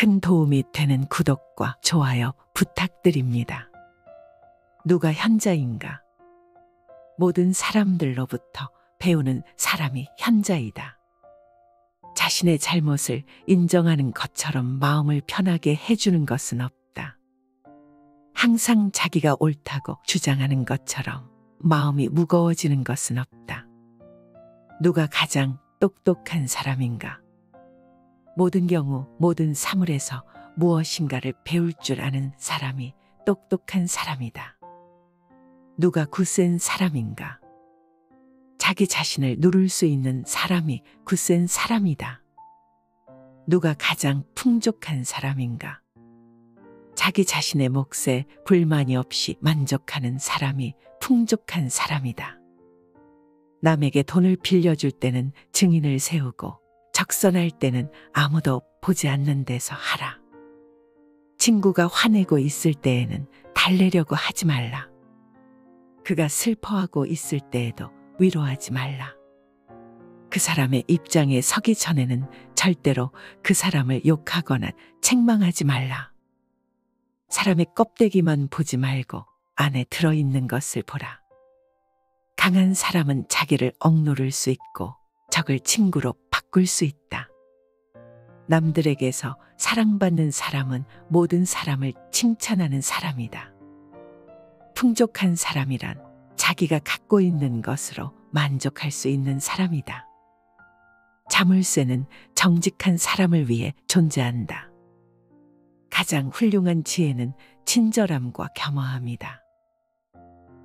큰 도움이 되는 구독과 좋아요 부탁드립니다. 누가 현자인가? 모든 사람들로부터 배우는 사람이 현자이다. 자신의 잘못을 인정하는 것처럼 마음을 편하게 해주는 것은 없다. 항상 자기가 옳다고 주장하는 것처럼 마음이 무거워지는 것은 없다. 누가 가장 똑똑한 사람인가? 모든 경우 모든 사물에서 무엇인가를 배울 줄 아는 사람이 똑똑한 사람이다. 누가 굳센 사람인가? 자기 자신을 누를 수 있는 사람이 굳센 사람이다. 누가 가장 풍족한 사람인가? 자기 자신의 몫에 불만이 없이 만족하는 사람이 풍족한 사람이다. 남에게 돈을 빌려줄 때는 증인을 세우고 적선할 때는 아무도 보지 않는 데서 하라. 친구가 화내고 있을 때에는 달래려고 하지 말라. 그가 슬퍼하고 있을 때에도 위로하지 말라. 그 사람의 입장에 서기 전에는 절대로 그 사람을 욕하거나 책망하지 말라. 사람의 껍데기만 보지 말고 안에 들어있는 것을 보라. 강한 사람은 자기를 억누를 수 있고 적을 친구로 바꿀 수 있다. 남들에게서 사랑받는 사람은 모든 사람을 칭찬하는 사람이다. 풍족한 사람이란 자기가 갖고 있는 것으로 만족할 수 있는 사람이다. 자물쇠는 정직한 사람을 위해 존재한다. 가장 훌륭한 지혜는 친절함과 겸허함이다.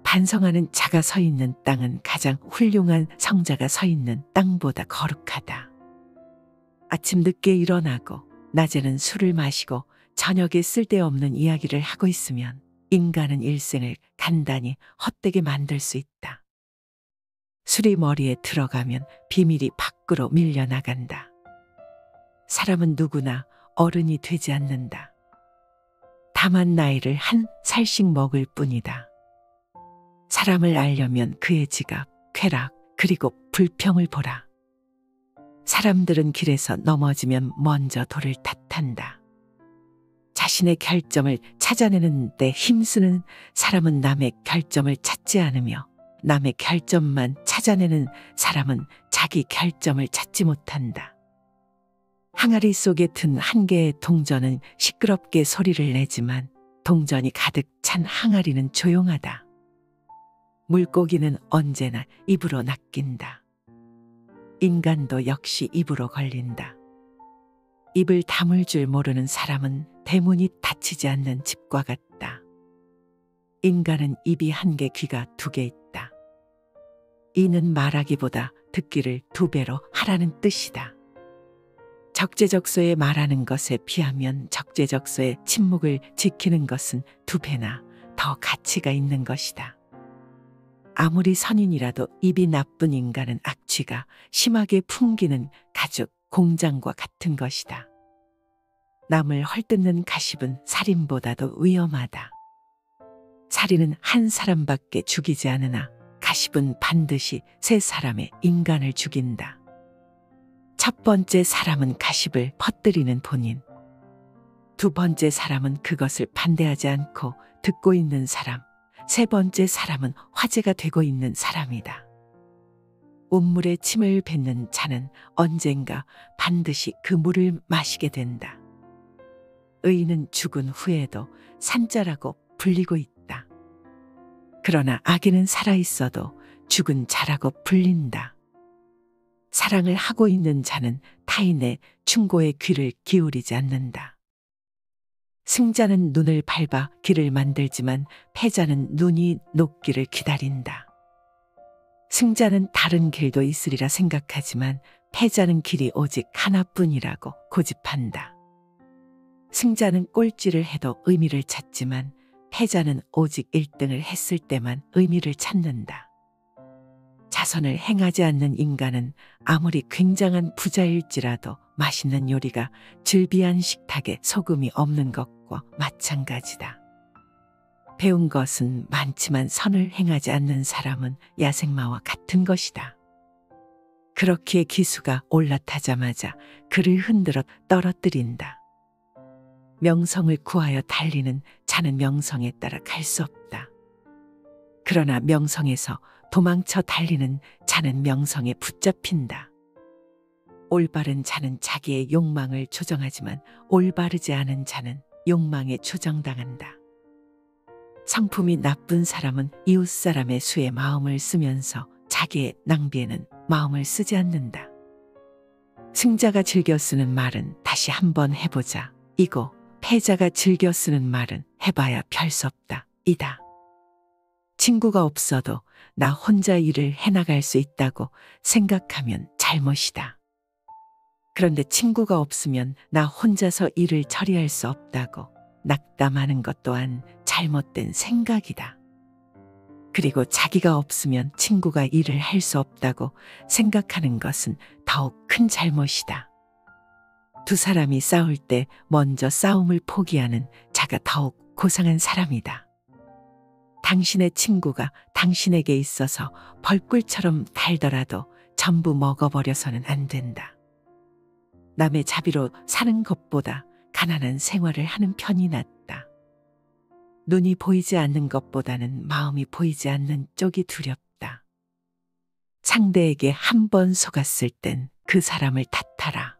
반성하는 자가 서 있는 땅은 가장 훌륭한 성자가 서 있는 땅보다 거룩하다. 아침 늦게 일어나고 낮에는 술을 마시고 저녁에 쓸데없는 이야기를 하고 있으면 인간은 일생을 간단히 헛되게 만들 수 있다. 술이 머리에 들어가면 비밀이 밖으로 밀려나간다. 사람은 누구나 어른이 되지 않는다. 다만 나이를 한 살씩 먹을 뿐이다. 사람을 알려면 그의 지각, 쾌락, 그리고 불평을 보라. 사람들은 길에서 넘어지면 먼저 돌을 탓한다. 자신의 결점을 찾아내는 데 힘쓰는 사람은 남의 결점을 찾지 않으며 남의 결점만 찾아내는 사람은 자기 결점을 찾지 못한다. 항아리 속에 든 한 개의 동전은 시끄럽게 소리를 내지만 동전이 가득 찬 항아리는 조용하다. 물고기는 언제나 입으로 낚인다. 인간도 역시 입으로 걸린다. 입을 다물 줄 모르는 사람은 대문이 닫히지 않는 집과 같다. 인간은 입이 한 개, 귀가 두 개 있다. 이는 말하기보다 듣기를 두 배로 하라는 뜻이다. 적재적소에 말하는 것에 비하면 적재적소에 침묵을 지키는 것은 두 배나 더 가치가 있는 것이다. 아무리 선인이라도 입이 나쁜 인간은 악취가 심하게 풍기는 가죽 공장과 같은 것이다. 남을 헐뜯는 가십은 살인보다도 위험하다. 살인은 한 사람밖에 죽이지 않으나 가십은 반드시 세 사람의 인간을 죽인다. 첫 번째 사람은 가십을 퍼뜨리는 본인. 두 번째 사람은 그것을 반대하지 않고 듣고 있는 사람. 세 번째 사람은 화제가 되고 있는 사람이다. 온물에 침을 뱉는 자는 언젠가 반드시 그 물을 마시게 된다. 의인은 죽은 후에도 산자라고 불리고 있다. 그러나 악인은 살아있어도 죽은 자라고 불린다. 사랑을 하고 있는 자는 타인의 충고에 귀를 기울이지 않는다. 승자는 눈을 밟아 길을 만들지만 패자는 눈이 녹기를 기다린다. 승자는 다른 길도 있으리라 생각하지만 패자는 길이 오직 하나뿐이라고 고집한다. 승자는 꼴찌를 해도 의미를 찾지만 패자는 오직 1등을 했을 때만 의미를 찾는다. 자선을 행하지 않는 인간은 아무리 굉장한 부자일지라도 맛있는 요리가 즐비한 식탁에 소금이 없는 것과 마찬가지다. 배운 것은 많지만 선을 행하지 않는 사람은 야생마와 같은 것이다. 그렇기에 기수가 올라타자마자 그를 흔들어 떨어뜨린다. 명성을 구하여 달리는 자는 명성에 따라 갈 수 없다. 그러나 명성에서 도망쳐 달리는 자는 명성에 붙잡힌다. 올바른 자는 자기의 욕망을 조정하지만 올바르지 않은 자는 욕망에 조정당한다. 성품이 나쁜 사람은 이웃 사람의 수에 마음을 쓰면서 자기의 낭비에는 마음을 쓰지 않는다. 승자가 즐겨 쓰는 말은 다시 한번 해보자 이고 패자가 즐겨 쓰는 말은 해봐야 별 수 없다 이다. 친구가 없어도 나 혼자 일을 해나갈 수 있다고 생각하면 잘못이다. 그런데 친구가 없으면 나 혼자서 일을 처리할 수 없다고 낙담하는 것 또한 잘못된 생각이다. 그리고 자기가 없으면 친구가 일을 할 수 없다고 생각하는 것은 더욱 큰 잘못이다. 두 사람이 싸울 때 먼저 싸움을 포기하는 자가 더욱 고상한 사람이다. 당신의 친구가 당신에게 있어서 벌꿀처럼 달더라도 전부 먹어버려서는 안 된다. 남의 자비로 사는 것보다 가난한 생활을 하는 편이 낫다. 눈이 보이지 않는 것보다는 마음이 보이지 않는 쪽이 두렵다. 상대에게 한 번 속았을 땐 그 사람을 탓하라.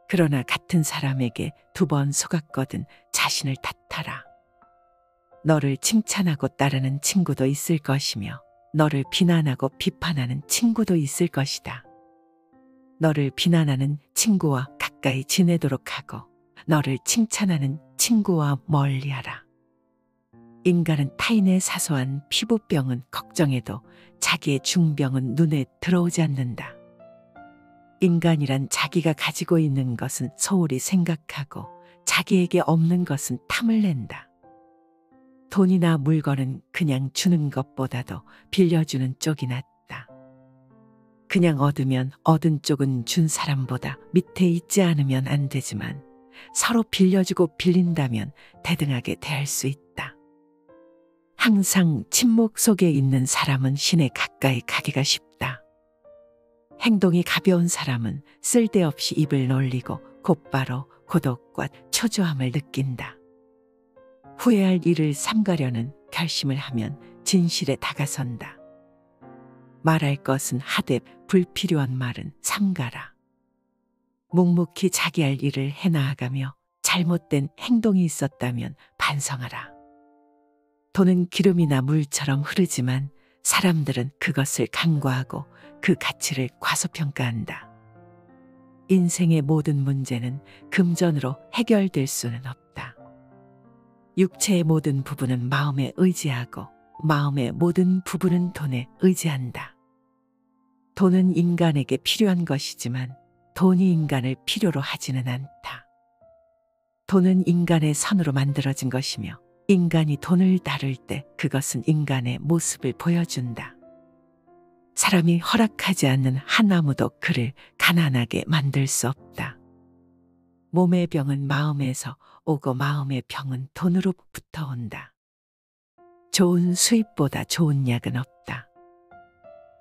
그러나 같은 사람에게 두 번 속았거든 자신을 탓하라. 너를 칭찬하고 따르는 친구도 있을 것이며 너를 비난하고 비판하는 친구도 있을 것이다. 너를 비난하는 친구와 가까이 지내도록 하고 너를 칭찬하는 친구와 멀리하라. 인간은 타인의 사소한 피부병은 걱정해도 자기의 중병은 눈에 들어오지 않는다. 인간이란 자기가 가지고 있는 것은 소홀히 생각하고 자기에게 없는 것은 탐을 낸다. 돈이나 물건은 그냥 주는 것보다도 빌려주는 쪽이 낫다. 그냥 얻으면 얻은 쪽은 준 사람보다 밑에 있지 않으면 안 되지만 서로 빌려주고 빌린다면 대등하게 대할 수 있다. 항상 침묵 속에 있는 사람은 신에 가까이 가기가 쉽다. 행동이 가벼운 사람은 쓸데없이 입을 놀리고 곧바로 고독과 초조함을 느낀다. 후회할 일을 삼가려는 결심을 하면 진실에 다가선다. 말할 것은 하되 불필요한 말은 삼가라. 묵묵히 자기 할 일을 해나가며 잘못된 행동이 있었다면 반성하라. 돈은 기름이나 물처럼 흐르지만 사람들은 그것을 간과하고 그 가치를 과소평가한다. 인생의 모든 문제는 금전으로 해결될 수는 없다. 육체의 모든 부분은 마음에 의지하고 마음의 모든 부분은 돈에 의지한다. 돈은 인간에게 필요한 것이지만 돈이 인간을 필요로 하지는 않다. 돈은 인간의 선으로 만들어진 것이며 인간이 돈을 다룰 때 그것은 인간의 모습을 보여준다. 사람이 허락하지 않는 한 아무도 그를 가난하게 만들 수 없다. 몸의 병은 마음에서 오고 마음의 병은 돈으로부터 온다. 좋은 수입보다 좋은 약은 없다.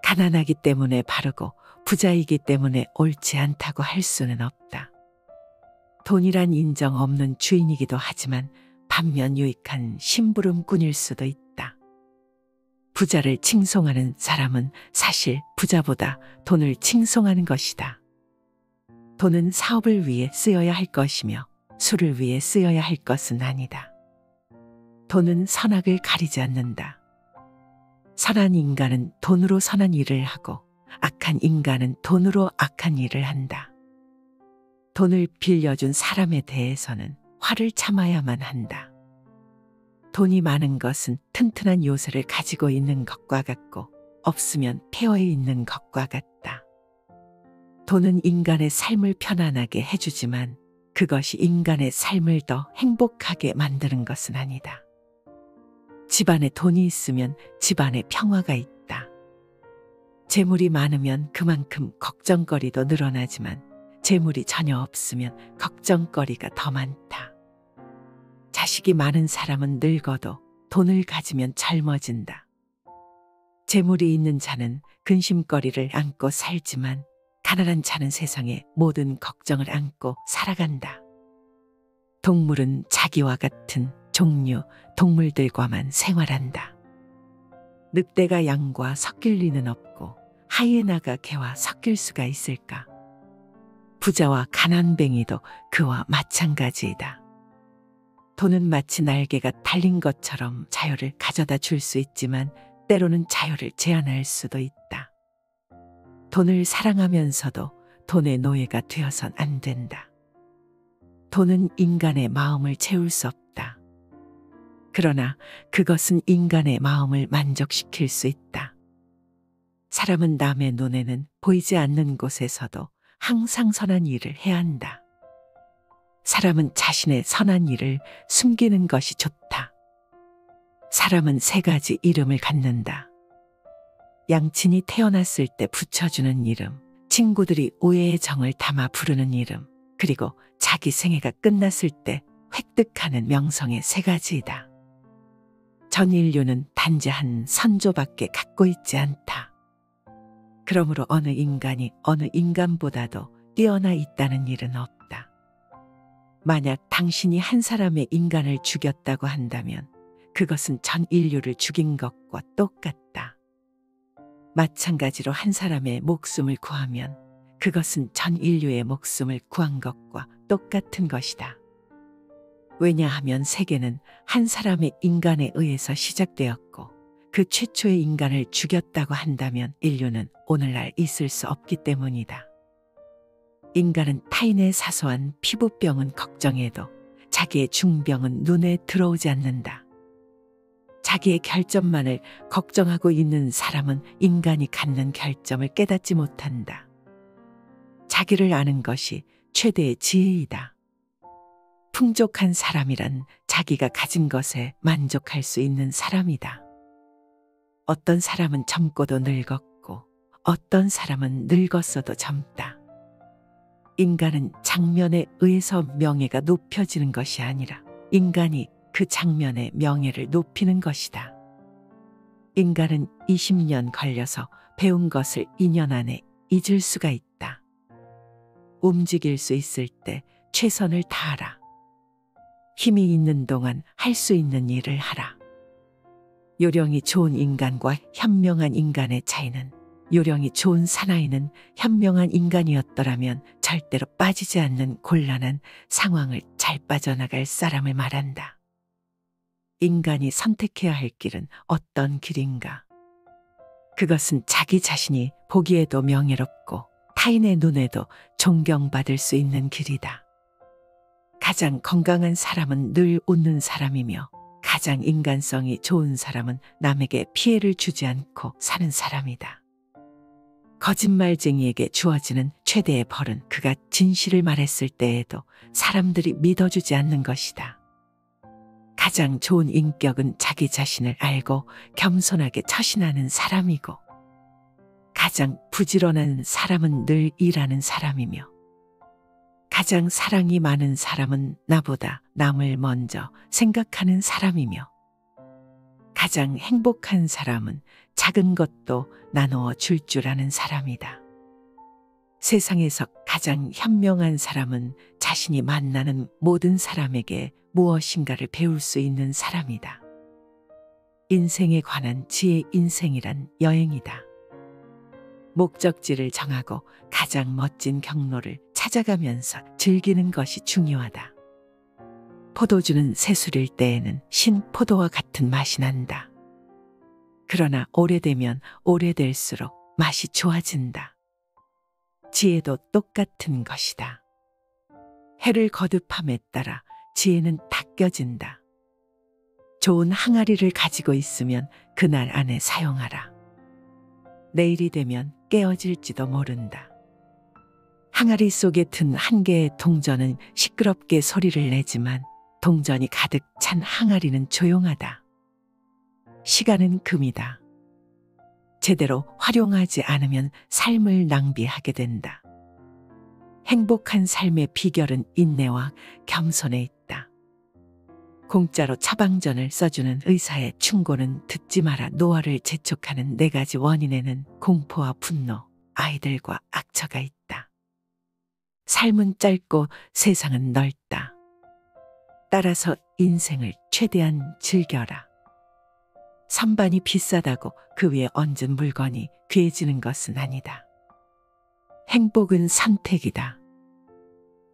가난하기 때문에 바르고 부자이기 때문에 옳지 않다고 할 수는 없다. 돈이란 인정 없는 주인이기도 하지만 반면 유익한 심부름꾼일 수도 있다. 부자를 칭송하는 사람은 사실 부자보다 돈을 칭송하는 것이다. 돈은 사업을 위해 쓰여야 할 것이며 술을 위해 쓰여야 할 것은 아니다. 돈은 선악을 가리지 않는다. 선한 인간은 돈으로 선한 일을 하고 악한 인간은 돈으로 악한 일을 한다. 돈을 빌려준 사람에 대해서는 화를 참아야만 한다. 돈이 많은 것은 튼튼한 요새를 가지고 있는 것과 같고 없으면 폐허에 있는 것과 같다. 돈은 인간의 삶을 편안하게 해주지만 그것이 인간의 삶을 더 행복하게 만드는 것은 아니다. 집안에 돈이 있으면 집안에 평화가 있다. 재물이 많으면 그만큼 걱정거리도 늘어나지만 재물이 전혀 없으면 걱정거리가 더 많다. 자식이 많은 사람은 늙어도 돈을 가지면 젊어진다. 재물이 있는 자는 근심거리를 안고 살지만 가난한 자는 세상의 모든 걱정을 안고 살아간다. 동물은 자기와 같은 종류 동물들과만 생활한다. 늑대가 양과 섞일 리는 없고 하이에나가 개와 섞일 수가 있을까? 부자와 가난뱅이도 그와 마찬가지이다. 돈은 마치 날개가 달린 것처럼 자유를 가져다 줄 수 있지만 때로는 자유를 제한할 수도 있다. 돈을 사랑하면서도 돈의 노예가 되어선 안 된다. 돈은 인간의 마음을 채울 수 없다. 그러나 그것은 인간의 마음을 만족시킬 수 있다. 사람은 남의 눈에는 보이지 않는 곳에서도 항상 선한 일을 해야 한다. 사람은 자신의 선한 일을 숨기는 것이 좋다. 사람은 세 가지 이름을 갖는다. 양친이 태어났을 때 붙여주는 이름, 친구들이 오해의 정을 담아 부르는 이름, 그리고 자기 생애가 끝났을 때 획득하는 명성의 세 가지이다. 전 인류는 단지 한 선조밖에 갖고 있지 않다. 그러므로 어느 인간이 어느 인간보다도 뛰어나 있다는 일은 없다. 만약 당신이 한 사람의 인간을 죽였다고 한다면 그것은 전 인류를 죽인 것과 똑같다. 마찬가지로 한 사람의 목숨을 구하면 그것은 전 인류의 목숨을 구한 것과 똑같은 것이다. 왜냐하면 세계는 한 사람의 인간에 의해서 시작되었고 그 최초의 인간을 죽였다고 한다면 인류는 오늘날 있을 수 없기 때문이다. 인간은 타인의 사소한 피부병은 걱정해도 자기의 중병은 눈에 들어오지 않는다. 자기의 결점만을 걱정하고 있는 사람은 인간이 갖는 결점을 깨닫지 못한다. 자기를 아는 것이 최대의 지혜이다. 풍족한 사람이란 자기가 가진 것에 만족할 수 있는 사람이다. 어떤 사람은 젊고도 늙었고 어떤 사람은 늙었어도 젊다. 인간은 장면에 의해서 명예가 높여지는 것이 아니라 인간이 그 장면의 명예를 높이는 것이다. 인간은 20년 걸려서 배운 것을 2년 안에 잊을 수가 있다. 움직일 수 있을 때 최선을 다하라. 힘이 있는 동안 할 수 있는 일을 하라. 요령이 좋은 인간과 현명한 인간의 차이는 요령이 좋은 사나이는 현명한 인간이었더라면 절대로 빠지지 않는 곤란한 상황을 잘 빠져나갈 사람을 말한다. 인간이 선택해야 할 길은 어떤 길인가? 그것은 자기 자신이 보기에도 명예롭고 타인의 눈에도 존경받을 수 있는 길이다. 가장 건강한 사람은 늘 웃는 사람이며 가장 인간성이 좋은 사람은 남에게 피해를 주지 않고 사는 사람이다. 거짓말쟁이에게 주어지는 최대의 벌은 그가 진실을 말했을 때에도 사람들이 믿어주지 않는 것이다. 가장 좋은 인격은 자기 자신을 알고 겸손하게 처신하는 사람이고 가장 부지런한 사람은 늘 일하는 사람이며 가장 사랑이 많은 사람은 나보다 남을 먼저 생각하는 사람이며 가장 행복한 사람은 작은 것도 나누어 줄 줄 아는 사람이다. 세상에서 가장 현명한 사람은 자신이 만나는 모든 사람에게 무엇인가를 배울 수 있는 사람이다. 인생에 관한 지혜 인생이란 여행이다. 목적지를 정하고 가장 멋진 경로를 찾아가면서 즐기는 것이 중요하다. 포도주는 새술일 때에는 신포도와 같은 맛이 난다. 그러나 오래되면 오래될수록 맛이 좋아진다. 지혜도 똑같은 것이다. 해를 거듭함에 따라 지혜는 닦여진다. 좋은 항아리를 가지고 있으면 그날 안에 사용하라. 내일이 되면 깨어질지도 모른다. 항아리 속에 든 한 개의 동전은 시끄럽게 소리를 내지만 동전이 가득 찬 항아리는 조용하다. 시간은 금이다. 제대로 활용하지 않으면 삶을 낭비하게 된다. 행복한 삶의 비결은 인내와 겸손에 있다. 공짜로 처방전을 써주는 의사의 충고는 듣지 마라. 노화를 재촉하는 4가지 원인에는 공포와 분노, 아이들과 악처가 있다. 삶은 짧고 세상은 넓다. 따라서 인생을 최대한 즐겨라. 선반이 비싸다고 그 위에 얹은 물건이 귀해지는 것은 아니다. 행복은 선택이다.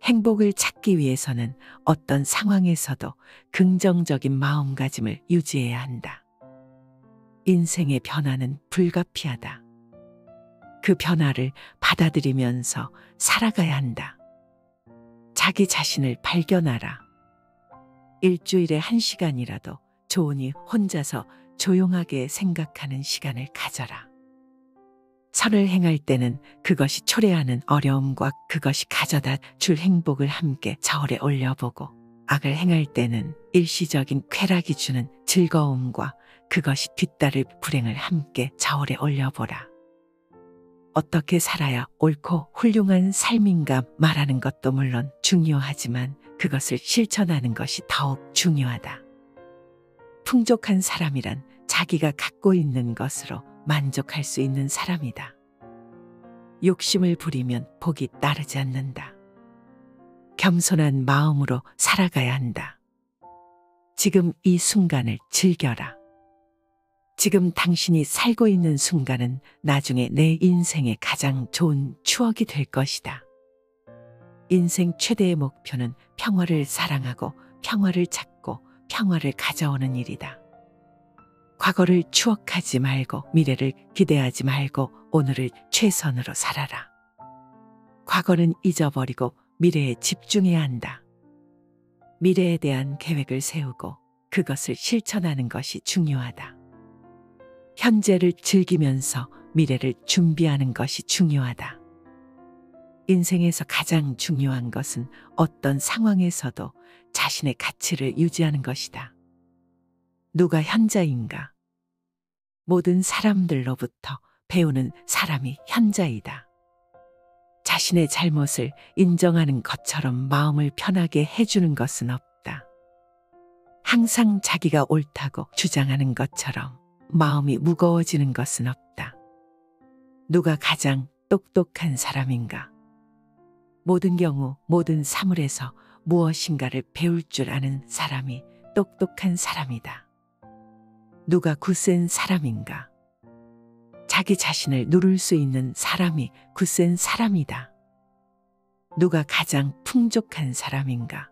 행복을 찾기 위해서는 어떤 상황에서도 긍정적인 마음가짐을 유지해야 한다. 인생의 변화는 불가피하다. 그 변화를 받아들이면서 살아가야 한다. 자기 자신을 발견하라. 일주일에 1시간이라도 좋으니 혼자서 조용하게 생각하는 시간을 가져라. 선을 행할 때는 그것이 초래하는 어려움과 그것이 가져다 줄 행복을 함께 저울에 올려보고, 악을 행할 때는 일시적인 쾌락이 주는 즐거움과 그것이 뒤따를 불행을 함께 저울에 올려보라. 어떻게 살아야 옳고 훌륭한 삶인가 말하는 것도 물론 중요하지만 그것을 실천하는 것이 더욱 중요하다. 풍족한 사람이란 자기가 갖고 있는 것으로 만족할 수 있는 사람이다. 욕심을 부리면 복이 따르지 않는다. 겸손한 마음으로 살아가야 한다. 지금 이 순간을 즐겨라. 지금 당신이 살고 있는 순간은 나중에 내 인생의 가장 좋은 추억이 될 것이다. 인생 최대의 목표는 평화를 사랑하고 평화를 찾고 평화를 가져오는 일이다. 과거를 추억하지 말고 미래를 기대하지 말고 오늘을 최선으로 살아라. 과거는 잊어버리고 미래에 집중해야 한다. 미래에 대한 계획을 세우고 그것을 실천하는 것이 중요하다. 현재를 즐기면서 미래를 준비하는 것이 중요하다. 인생에서 가장 중요한 것은 어떤 상황에서도 자신의 가치를 유지하는 것이다. 누가 현자인가? 모든 사람들로부터 배우는 사람이 현자이다. 자신의 잘못을 인정하는 것처럼 마음을 편하게 해주는 것은 없다. 항상 자기가 옳다고 주장하는 것처럼 마음이 무거워지는 것은 없다. 누가 가장 똑똑한 사람인가? 모든 경우 모든 사물에서 무엇인가를 배울 줄 아는 사람이 똑똑한 사람이다. 누가 굳센 사람인가? 자기 자신을 누를 수 있는 사람이 굳센 사람이다. 누가 가장 풍족한 사람인가?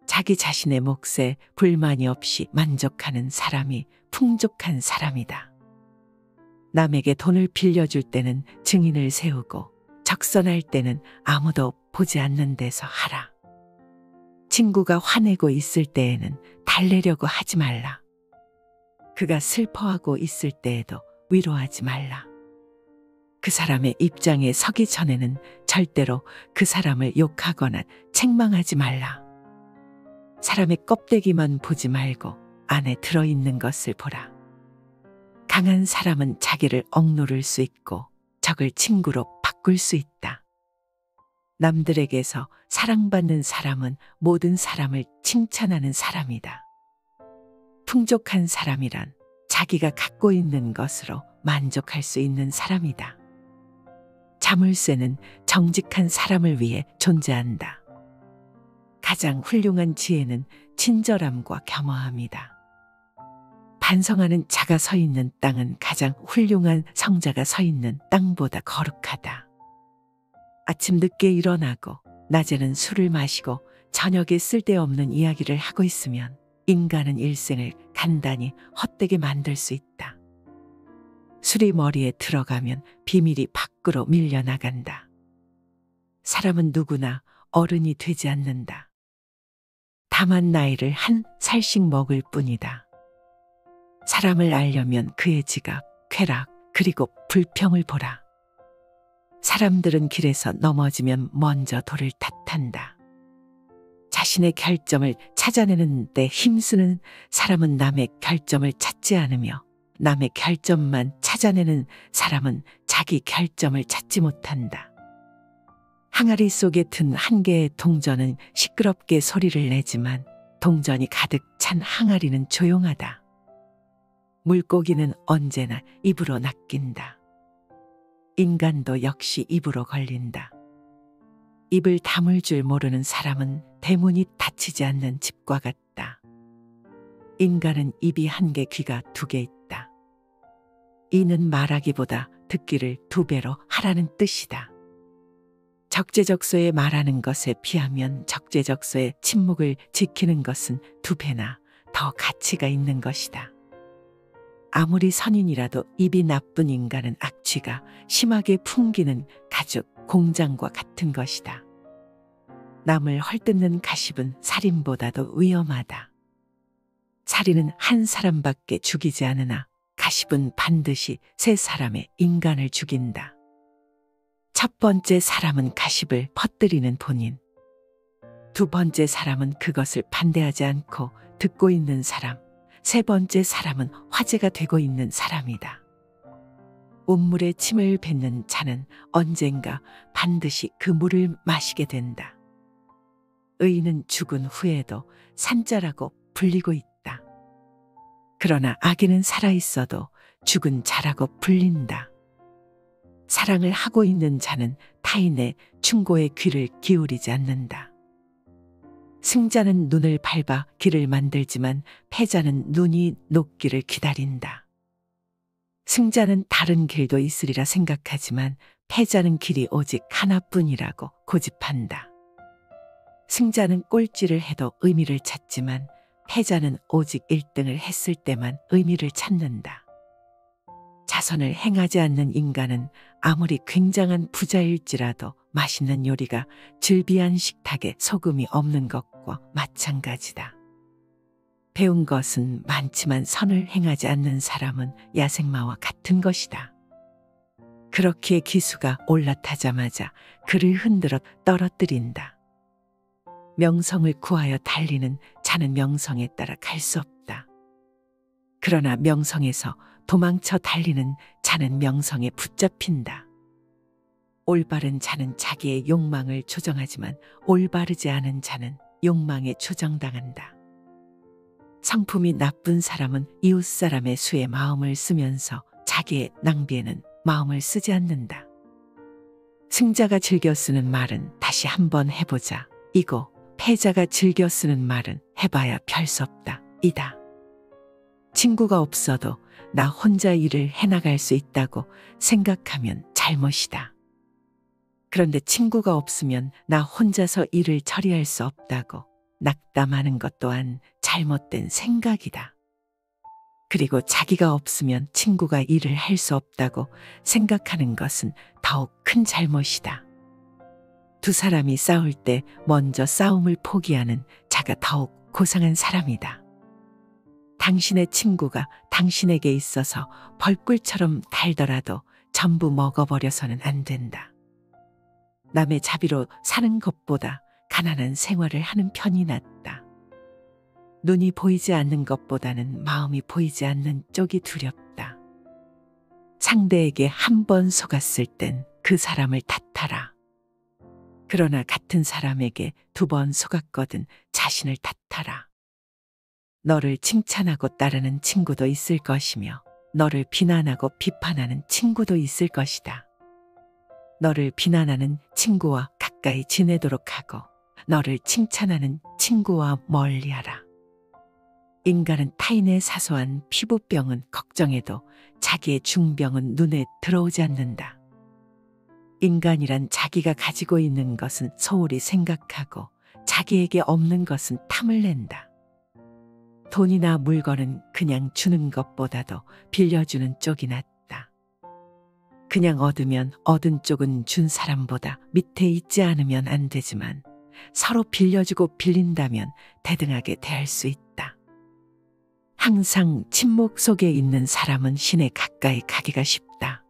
자기 자신의 몫에 불만이 없이 만족하는 사람이 풍족한 사람이다. 남에게 돈을 빌려줄 때는 증인을 세우고 적선할 때는 아무도 보지 않는 데서 하라. 친구가 화내고 있을 때에는 달래려고 하지 말라. 그가 슬퍼하고 있을 때에도 위로하지 말라. 그 사람의 입장에 서기 전에는 절대로 그 사람을 욕하거나 책망하지 말라. 사람의 껍데기만 보지 말고 안에 들어있는 것을 보라. 강한 사람은 자기를 억누를 수 있고 적을 친구로 바꿀 수 있다. 남들에게서 사랑받는 사람은 모든 사람을 칭찬하는 사람이다. 풍족한 사람이란 자기가 갖고 있는 것으로 만족할 수 있는 사람이다. 자물쇠는 정직한 사람을 위해 존재한다. 가장 훌륭한 지혜는 친절함과 겸허함이다. 반성하는 자가 서 있는 땅은 가장 훌륭한 성자가 서 있는 땅보다 거룩하다. 아침 늦게 일어나고 낮에는 술을 마시고 저녁에 쓸데없는 이야기를 하고 있으면 인간은 일생을 간단히 헛되게 만들 수 있다. 술이 머리에 들어가면 비밀이 밖으로 밀려나간다. 사람은 누구나 어른이 되지 않는다. 다만 나이를 한 살씩 먹을 뿐이다. 사람을 알려면 그의 지각, 쾌락, 그리고 불평을 보라. 사람들은 길에서 넘어지면 먼저 돌을 탓한다. 자신의 결점을 찾아내는 데 힘쓰는 사람은 남의 결점을 찾지 않으며 남의 결점만 찾아내는 사람은 자기 결점을 찾지 못한다. 항아리 속에 든 한 개의 동전은 시끄럽게 소리를 내지만 동전이 가득 찬 항아리는 조용하다. 물고기는 언제나 입으로 낚인다. 인간도 역시 입으로 걸린다. 입을 다물 줄 모르는 사람은 대문이 닫히지 않는 집과 같다. 인간은 입이 한 개, 귀가 두 개 있다. 이는 말하기보다 듣기를 두 배로 하라는 뜻이다. 적재적소에 말하는 것에 비하면 적재적소에 침묵을 지키는 것은 두 배나 더 가치가 있는 것이다. 아무리 선인이라도 입이 나쁜 인간은 악취가 심하게 풍기는 가죽 공장과 같은 것이다. 남을 헐뜯는 가십은 살인보다도 위험하다. 살인은 한 사람밖에 죽이지 않으나 가십은 반드시 세 사람의 인간을 죽인다. 첫 번째 사람은 가십을 퍼뜨리는 본인. 두 번째 사람은 그것을 반대하지 않고 듣고 있는 사람. 세 번째 사람은 화제가 되고 있는 사람이다. 온물에 침을 뱉는 자는 언젠가 반드시 그 물을 마시게 된다. 의인은 죽은 후에도 산자라고 불리고 있다. 그러나 악인은 살아있어도 죽은 자라고 불린다. 사랑을 하고 있는 자는 타인의 충고에 귀를 기울이지 않는다. 승자는 눈을 밟아 길을 만들지만 패자는 눈이 녹기를 기다린다. 승자는 다른 길도 있으리라 생각하지만 패자는 길이 오직 하나뿐이라고 고집한다. 승자는 꼴찌를 해도 의미를 찾지만 패자는 오직 1등을 했을 때만 의미를 찾는다. 자선을 행하지 않는 인간은 아무리 굉장한 부자일지라도 맛있는 요리가 즐비한 식탁에 소금이 없는 것과 마찬가지다. 배운 것은 많지만 선을 행하지 않는 사람은 야생마와 같은 것이다. 그렇기에 기수가 올라타자마자 그를 흔들어 떨어뜨린다. 명성을 구하여 달리는 자는 명성에 따라 갈 수 없다. 그러나 명성에서 도망쳐 달리는 자는 명성에 붙잡힌다. 올바른 자는 자기의 욕망을 조정하지만 올바르지 않은 자는 욕망에 조정당한다. 성품이 나쁜 사람은 이웃 사람의 수에 마음을 쓰면서 자기의 낭비에는 마음을 쓰지 않는다. 승자가 즐겨 쓰는 말은 다시 한번 해보자. 이고 패자가 즐겨 쓰는 말은 해봐야 별 수 없다. 이다. 친구가 없어도 나 혼자 일을 해나갈 수 있다고 생각하면 잘못이다. 그런데 친구가 없으면 나 혼자서 일을 처리할 수 없다고 낙담하는 것 또한 잘못된 생각이다. 그리고 자기가 없으면 친구가 일을 할 수 없다고 생각하는 것은 더욱 큰 잘못이다. 두 사람이 싸울 때 먼저 싸움을 포기하는 자가 더욱 고상한 사람이다. 당신의 친구가 당신에게 있어서 벌꿀처럼 달더라도 전부 먹어버려서는 안 된다. 남의 자비로 사는 것보다 가난한 생활을 하는 편이 낫다. 눈이 보이지 않는 것보다는 마음이 보이지 않는 쪽이 두렵다. 상대에게 한 번 속았을 땐 그 사람을 탓하라. 그러나 같은 사람에게 두 번 속았거든 자신을 탓하라. 너를 칭찬하고 따르는 친구도 있을 것이며 너를 비난하고 비판하는 친구도 있을 것이다. 너를 비난하는 친구와 가까이 지내도록 하고 너를 칭찬하는 친구와 멀리하라. 인간은 타인의 사소한 피부병은 걱정해도 자기의 중병은 눈에 들어오지 않는다. 인간이란 자기가 가지고 있는 것은 소홀히 생각하고 자기에게 없는 것은 탐을 낸다. 돈이나 물건은 그냥 주는 것보다도 빌려주는 쪽이 낫다. 그냥 얻으면 얻은 쪽은 준 사람보다 밑에 있지 않으면 안 되지만 서로 빌려주고 빌린다면 대등하게 대할 수 있다. 항상 침묵 속에 있는 사람은 신에 가까이 가기가 쉽다.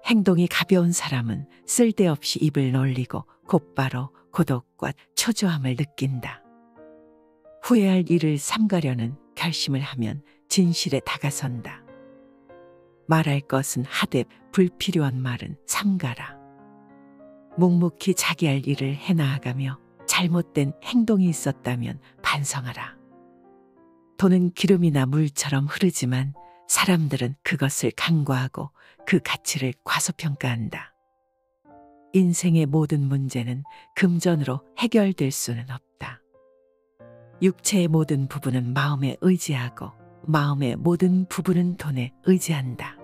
행동이 가벼운 사람은 쓸데없이 입을 놀리고 곧바로 고독과 초조함을 느낀다. 후회할 일을 삼가려는 결심을 하면 진실에 다가선다. 말할 것은 하되 불필요한 말은 삼가라. 묵묵히 자기 할 일을 해나가며 잘못된 행동이 있었다면 반성하라. 돈은 기름이나 물처럼 흐르지만 사람들은 그것을 간과하고 그 가치를 과소평가한다. 인생의 모든 문제는 금전으로 해결될 수는 없다. 육체의 모든 부분은 마음에 의지하고 마음의 모든 부분은 돈에 의지한다.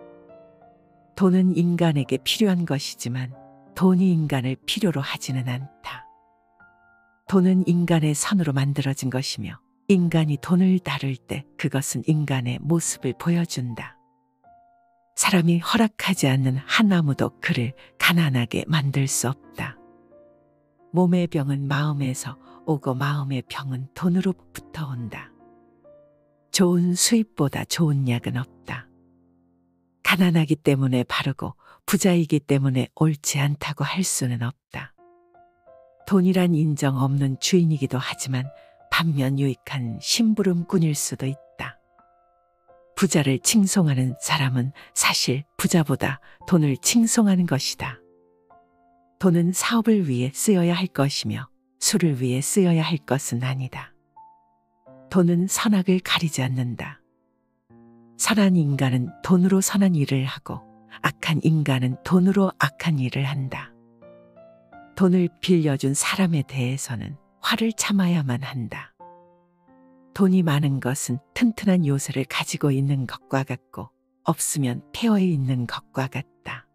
돈은 인간에게 필요한 것이지만 돈이 인간을 필요로 하지는 않다. 돈은 인간의 선으로 만들어진 것이며 인간이 돈을 다룰 때 그것은 인간의 모습을 보여준다. 사람이 허락하지 않는 한 아무도 그를 가난하게 만들 수 없다. 몸의 병은 마음에서 오고 마음의 병은 돈으로부터 온다. 좋은 수입보다 좋은 약은 없다. 가난하기 때문에 바르고 부자이기 때문에 옳지 않다고 할 수는 없다. 돈이란 인정 없는 주인이기도 하지만 반면 유익한 심부름꾼일 수도 있다. 부자를 칭송하는 사람은 사실 부자보다 돈을 칭송하는 것이다. 돈은 사업을 위해 쓰여야 할 것이며 술을 위해 쓰여야 할 것은 아니다. 돈은 선악을 가리지 않는다. 선한 인간은 돈으로 선한 일을 하고 악한 인간은 돈으로 악한 일을 한다. 돈을 빌려준 사람에 대해서는 화를 참아야만 한다. 돈이 많은 것은 튼튼한 요새를 가지고 있는 것과 같고 없으면 폐허에 있는 것과 같다.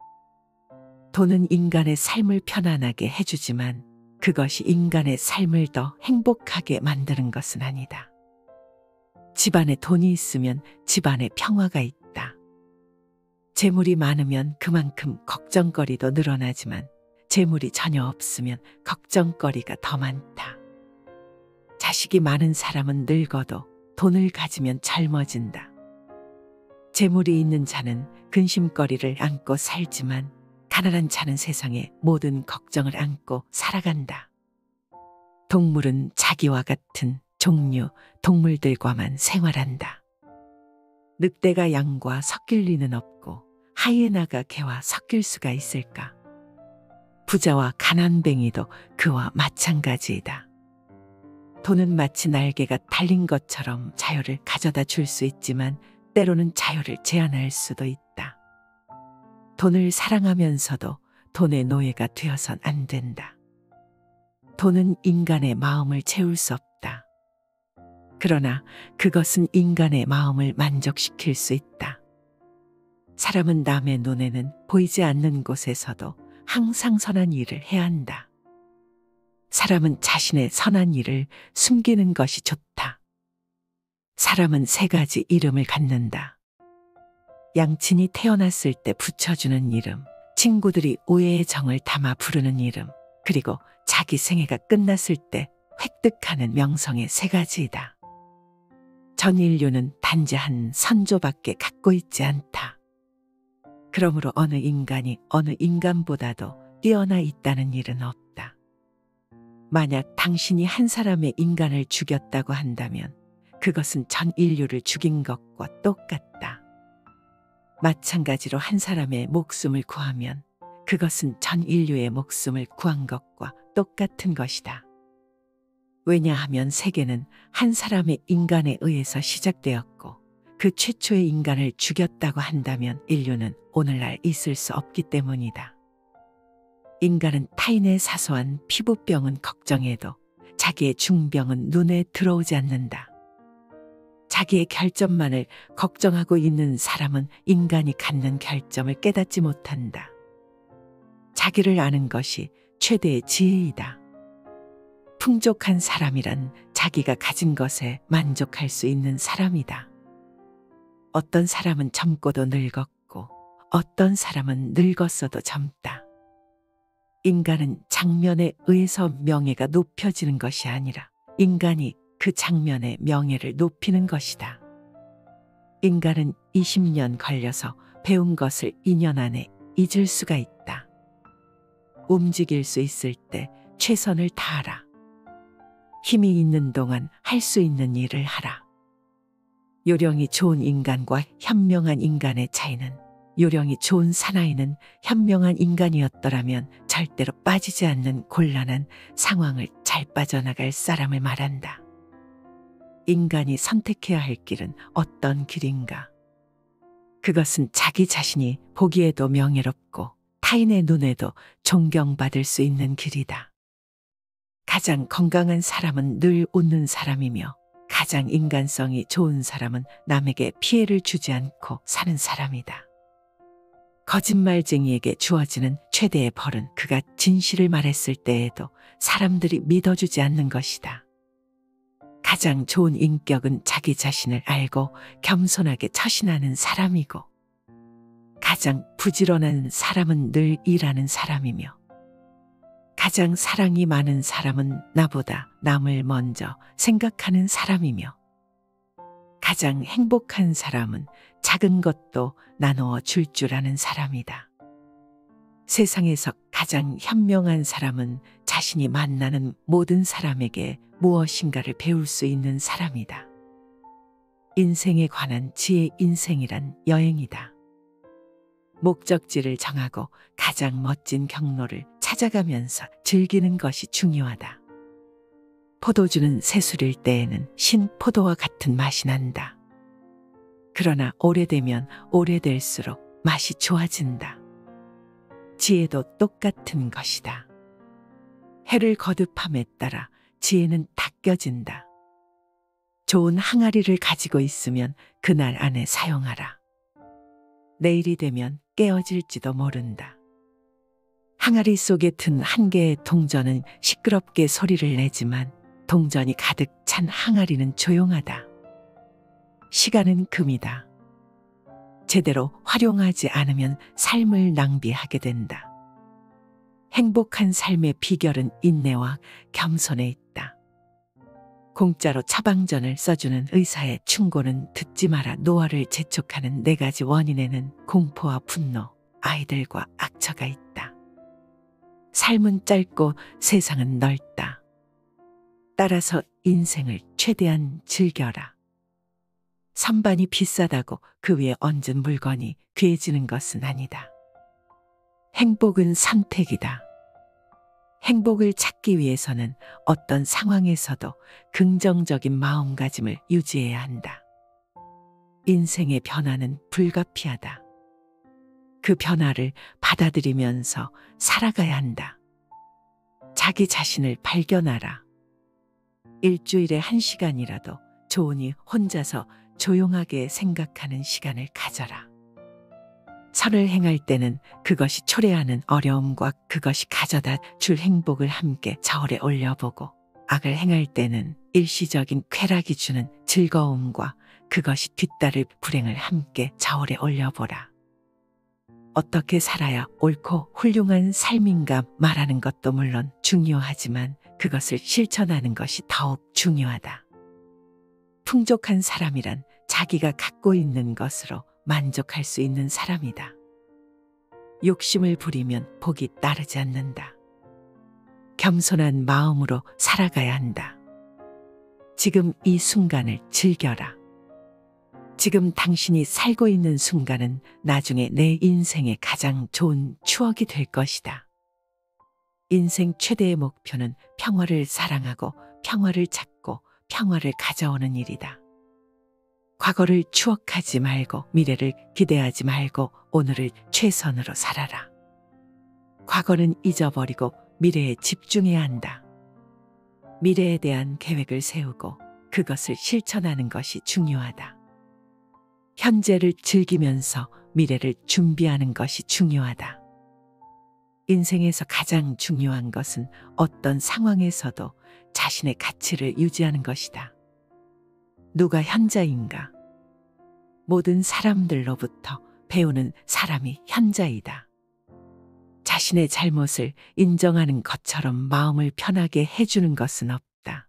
돈은 인간의 삶을 편안하게 해주지만 그것이 인간의 삶을 더 행복하게 만드는 것은 아니다. 집안에 돈이 있으면 집안에 평화가 있다. 재물이 많으면 그만큼 걱정거리도 늘어나지만 재물이 전혀 없으면 걱정거리가 더 많다. 자식이 많은 사람은 늙어도 돈을 가지면 젊어진다. 재물이 있는 자는 근심거리를 안고 살지만 가난한 자는 세상의 모든 걱정을 안고 살아간다. 동물은 자기와 같은 종류 동물들과만 생활한다. 늑대가 양과 섞일 리는 없고 하이에나가 개와 섞일 수가 있을까? 부자와 가난뱅이도 그와 마찬가지이다. 돈은 마치 날개가 달린 것처럼 자유를 가져다 줄 수 있지만 때로는 자유를 제한할 수도 있다. 돈을 사랑하면서도 돈의 노예가 되어선 안 된다. 돈은 인간의 마음을 채울 수 없다. 그러나 그것은 인간의 마음을 만족시킬 수 있다. 사람은 남의 눈에는 보이지 않는 곳에서도 항상 선한 일을 해야 한다. 사람은 자신의 선한 일을 숨기는 것이 좋다. 사람은 세 가지 이름을 갖는다. 양친이 태어났을 때 붙여주는 이름, 친구들이 오해의 정을 담아 부르는 이름, 그리고 자기 생애가 끝났을 때 획득하는 명성의 세 가지이다. 전 인류는 단지 한 선조밖에 갖고 있지 않다. 그러므로 어느 인간이 어느 인간보다도 뛰어나 있다는 일은 없다. 만약 당신이 한 사람의 인간을 죽였다고 한다면 그것은 전 인류를 죽인 것과 똑같다. 마찬가지로 한 사람의 목숨을 구하면 그것은 전 인류의 목숨을 구한 것과 똑같은 것이다. 왜냐하면 세계는 한 사람의 인간에 의해서 시작되었고 그 최초의 인간을 죽였다고 한다면 인류는 오늘날 있을 수 없기 때문이다. 인간은 타인의 사소한 피부병은 걱정해도 자기의 중병은 눈에 들어오지 않는다. 자기의 결점만을 걱정하고 있는 사람은 인간이 갖는 결점을 깨닫지 못한다. 자기를 아는 것이 최대의 지혜이다. 풍족한 사람이란 자기가 가진 것에 만족할 수 있는 사람이다. 어떤 사람은 젊고도 늙었고 어떤 사람은 늙었어도 젊다. 인간은 장면에 의해서 명예가 높여지는 것이 아니라 인간이 그 장면의 명예를 높이는 것이다. 인간은 20년 걸려서 배운 것을 2년 안에 잊을 수가 있다. 움직일 수 있을 때 최선을 다하라. 힘이 있는 동안 할 수 있는 일을 하라. 요령이 좋은 인간과 현명한 인간의 차이는 요령이 좋은 사나이는 현명한 인간이었더라면 절대로 빠지지 않는 곤란한 상황을 잘 빠져나갈 사람을 말한다. 인간이 선택해야 할 길은 어떤 길인가? 그것은 자기 자신이 보기에도 명예롭고 타인의 눈에도 존경받을 수 있는 길이다. 가장 건강한 사람은 늘 웃는 사람이며 가장 인간성이 좋은 사람은 남에게 피해를 주지 않고 사는 사람이다. 거짓말쟁이에게 주어지는 최대의 벌은 그가 진실을 말했을 때에도 사람들이 믿어주지 않는 것이다. 가장 좋은 인격은 자기 자신을 알고 겸손하게 처신하는 사람이고, 가장 부지런한 사람은 늘 일하는 사람이며, 가장 사랑이 많은 사람은 나보다 남을 먼저 생각하는 사람이며, 가장 행복한 사람은 작은 것도 나누어 줄 줄 아는 사람이다. 세상에서 가장 현명한 사람은 자신이 만나는 모든 사람에게 무엇인가를 배울 수 있는 사람이다. 인생에 관한 지혜 인생이란 여행이다. 목적지를 정하고 가장 멋진 경로를 찾아가면서 즐기는 것이 중요하다. 포도주는 새술일 때에는 신포도와 같은 맛이 난다. 그러나 오래되면 오래될수록 맛이 좋아진다. 지혜도 똑같은 것이다. 해를 거듭함에 따라 지혜는 닦여진다. 좋은 항아리를 가지고 있으면 그날 안에 사용하라. 내일이 되면 깨어질지도 모른다. 항아리 속에 든 한 개의 동전은 시끄럽게 소리를 내지만 동전이 가득 찬 항아리는 조용하다. 시간은 금이다. 제대로 활용하지 않으면 삶을 낭비하게 된다. 행복한 삶의 비결은 인내와 겸손에 있다. 공짜로 처방전을 써주는 의사의 충고는 듣지 마라. 노화를 재촉하는 4가지 원인에는 공포와 분노, 아이들과 악처가 있다. 삶은 짧고 세상은 넓다. 따라서 인생을 최대한 즐겨라. 선반이 비싸다고 그 위에 얹은 물건이 귀해지는 것은 아니다. 행복은 선택이다. 행복을 찾기 위해서는 어떤 상황에서도 긍정적인 마음가짐을 유지해야 한다. 인생의 변화는 불가피하다. 그 변화를 받아들이면서 살아가야 한다. 자기 자신을 발견하라. 일주일에 1시간이라도 좋으니 혼자서 조용하게 생각하는 시간을 가져라. 선을 행할 때는 그것이 초래하는 어려움과 그것이 가져다 줄 행복을 함께 저울에 올려보고, 악을 행할 때는 일시적인 쾌락이 주는 즐거움과 그것이 뒤따를 불행을 함께 저울에 올려보라. 어떻게 살아야 옳고 훌륭한 삶인가 말하는 것도 물론 중요하지만 그것을 실천하는 것이 더욱 중요하다. 풍족한 사람이란 자기가 갖고 있는 것으로 만족할 수 있는 사람이다. 욕심을 부리면 복이 따르지 않는다. 겸손한 마음으로 살아가야 한다. 지금 이 순간을 즐겨라. 지금 당신이 살고 있는 순간은 나중에 내 인생의 가장 좋은 추억이 될 것이다. 인생 최대의 목표는 평화를 사랑하고 평화를 찾고 평화를 가져오는 일이다. 과거를 추억하지 말고 미래를 기대하지 말고 오늘을 최선으로 살아라. 과거는 잊어버리고 미래에 집중해야 한다. 미래에 대한 계획을 세우고 그것을 실천하는 것이 중요하다. 현재를 즐기면서 미래를 준비하는 것이 중요하다. 인생에서 가장 중요한 것은 어떤 상황에서도 자신의 가치를 유지하는 것이다. 누가 현자인가? 모든 사람들로부터 배우는 사람이 현자이다. 자신의 잘못을 인정하는 것처럼 마음을 편하게 해주는 것은 없다.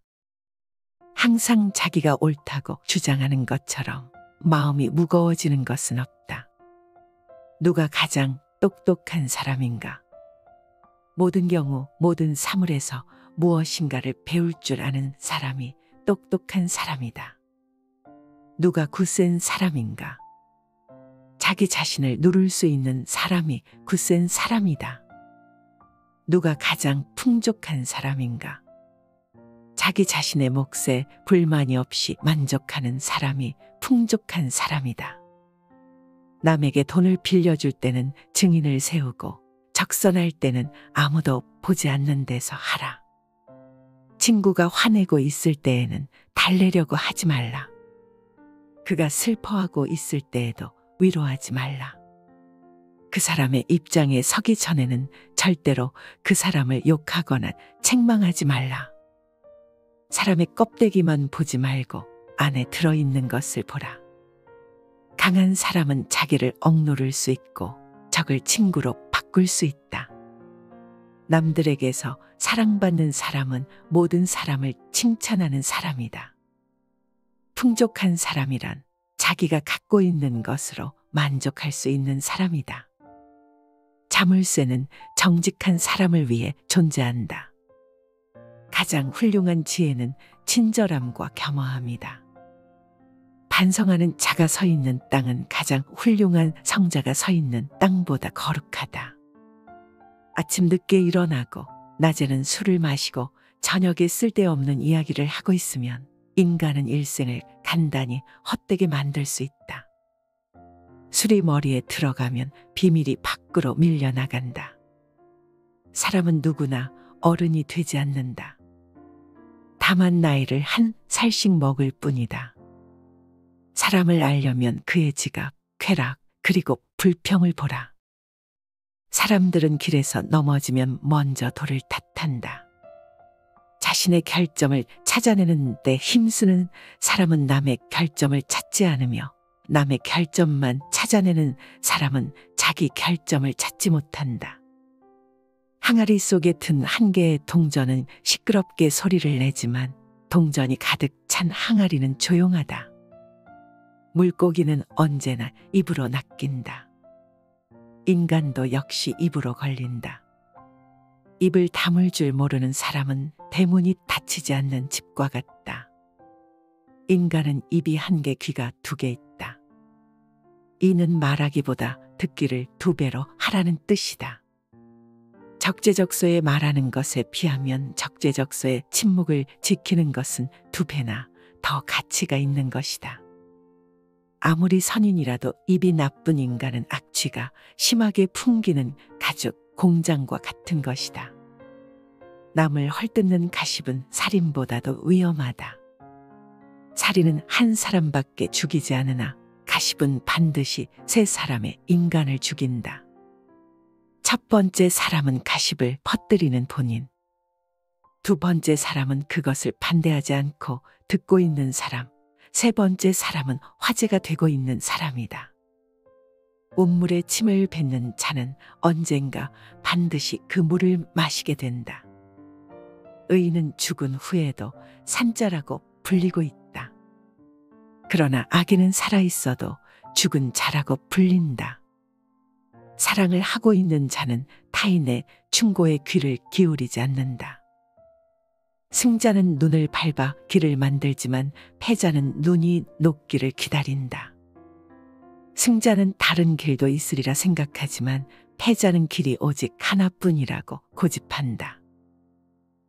항상 자기가 옳다고 주장하는 것처럼 마음이 무거워지는 것은 없다. 누가 가장 똑똑한 사람인가? 모든 경우 모든 사물에서 무엇인가를 배울 줄 아는 사람이 똑똑한 사람이다. 누가 굳센 사람인가? 자기 자신을 누를 수 있는 사람이 굳센 사람이다. 누가 가장 풍족한 사람인가? 자기 자신의 몫에 불만이 없이 만족하는 사람이 풍족한 사람이다. 남에게 돈을 빌려줄 때는 증인을 세우고 적선할 때는 아무도 보지 않는 데서 하라. 친구가 화내고 있을 때에는 달래려고 하지 말라. 그가 슬퍼하고 있을 때에도 위로하지 말라. 그 사람의 입장에 서기 전에는 절대로 그 사람을 욕하거나 책망하지 말라. 사람의 껍데기만 보지 말고 안에 들어있는 것을 보라. 강한 사람은 자기를 억누를 수 있고 적을 친구로 바꿀 수 있다. 남들에게서 사랑받는 사람은 모든 사람을 칭찬하는 사람이다. 풍족한 사람이란 자기가 갖고 있는 것으로 만족할 수 있는 사람이다. 자물쇠는 정직한 사람을 위해 존재한다. 가장 훌륭한 지혜는 친절함과 겸허함이다. 반성하는 자가 서 있는 땅은 가장 훌륭한 성자가 서 있는 땅보다 거룩하다. 아침 늦게 일어나고 낮에는 술을 마시고 저녁에 쓸데없는 이야기를 하고 있으면 인간은 일생을 간단히 헛되게 만들 수 있다. 술이 머리에 들어가면 비밀이 밖으로 밀려나간다. 사람은 누구나 어른이 되지 않는다. 다만 나이를 한 살씩 먹을 뿐이다. 사람을 알려면 그의 지각, 쾌락, 그리고 불평을 보라. 사람들은 길에서 넘어지면 먼저 돌을 탓한다. 자신의 결점을 찾아내는 데 힘쓰는 사람은 남의 결점을 찾지 않으며 남의 결점만 찾아내는 사람은 자기 결점을 찾지 못한다. 항아리 속에 든 한 개의 동전은 시끄럽게 소리를 내지만 동전이 가득 찬 항아리는 조용하다. 물고기는 언제나 입으로 낚인다. 인간도 역시 입으로 걸린다. 입을 다물 줄 모르는 사람은 대문이 닫히지 않는 집과 같다. 인간은 입이 한 개, 귀가 두 개 있다. 이는 말하기보다 듣기를 두 배로 하라는 뜻이다. 적재적소에 말하는 것에 비하면 적재적소에 침묵을 지키는 것은 두 배나 더 가치가 있는 것이다. 아무리 선인이라도 입이 나쁜 인간은 악취가 심하게 풍기는 가죽 공장과 같은 것이다. 남을 헐뜯는 가십은 살인보다도 위험하다. 살인은 한 사람밖에 죽이지 않으나 가십은 반드시 세 사람의 인간을 죽인다. 첫 번째 사람은 가십을 퍼뜨리는 본인. 두 번째 사람은 그것을 반대하지 않고 듣고 있는 사람. 세 번째 사람은 화제가 되고 있는 사람이다. 온물에 침을 뱉는 자는 언젠가 반드시 그 물을 마시게 된다. 의인은 죽은 후에도 산자라고 불리고 있다. 그러나 악인은 살아있어도 죽은 자라고 불린다. 사랑을 하고 있는 자는 타인의 충고에 귀를 기울이지 않는다. 승자는 눈을 밟아 길을 만들지만 패자는 눈이 녹기를 기다린다. 승자는 다른 길도 있으리라 생각하지만 패자는 길이 오직 하나뿐이라고 고집한다.